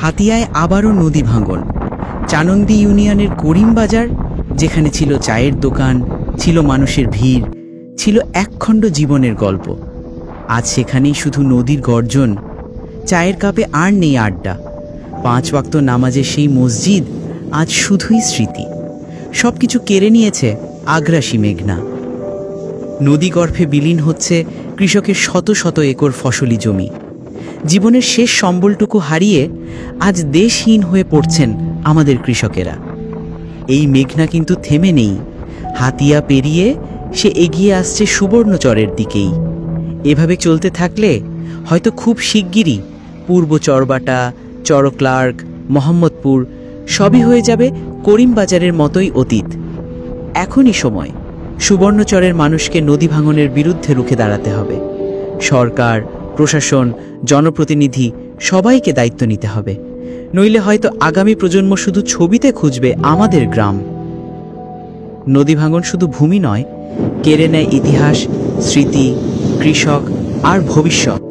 হাতিয়ায় আবারও নদী ভাঙন। চানন্দি ইউনিয়নের করিমবাজার, যেখানে ছিল চায়ের দোকান, ছিল মানুষের ভিড়, ছিল একখণ্ড জীবনের গল্প, আজ সেখানেই শুধু নদীর গর্জন। চায়ের কাপে আর নেই আড্ডা। 5 ওয়াক্ত নামাজের সেই মসজিদ আজ শুধুই স্মৃতি। সব কিছু কেড়ে নিয়েছে আগ্রাসী মেঘনা। নদীগর্ভে বিলীন হচ্ছে কৃষকের শত শত একর ফসলি জমি। জীবনের শেষ সম্বলটুকু হারিয়ে আজ দেশহীন হয়ে পড়ছেন আমাদের কৃষকেরা। এই মেঘনা কিন্তু থেমে নেই। হাতিয়া পেরিয়ে সে এগিয়ে আসছে সুবর্ণচরের দিকেই। এভাবে চলতে থাকলে হয়তো খুব শিগগিরই পূর্ব চরবাটা, চরক্লার্ক, মোহাম্মদপুর সবই হয়ে যাবে করিমবাজারের মতোই অতীত। এখনই সময় সুবর্ণচরের মানুষকে নদী ভাঙনের বিরুদ্ধে রুখে দাঁড়াতে হবে। সরকার, প্রশাসন, জনপ্রতিনিধি সবাইকে দায়িত্ব নিতে হবে, নইলে হয়তো আগামী প্রজন্ম শুধু ছবিতে খুঁজবে আমাদের গ্রাম। নদী ভাঙন শুধু ভূমি নয়, কেড়ে নেয় ইতিহাস, স্মৃতি, কৃষক আর ভবিষ্যৎ।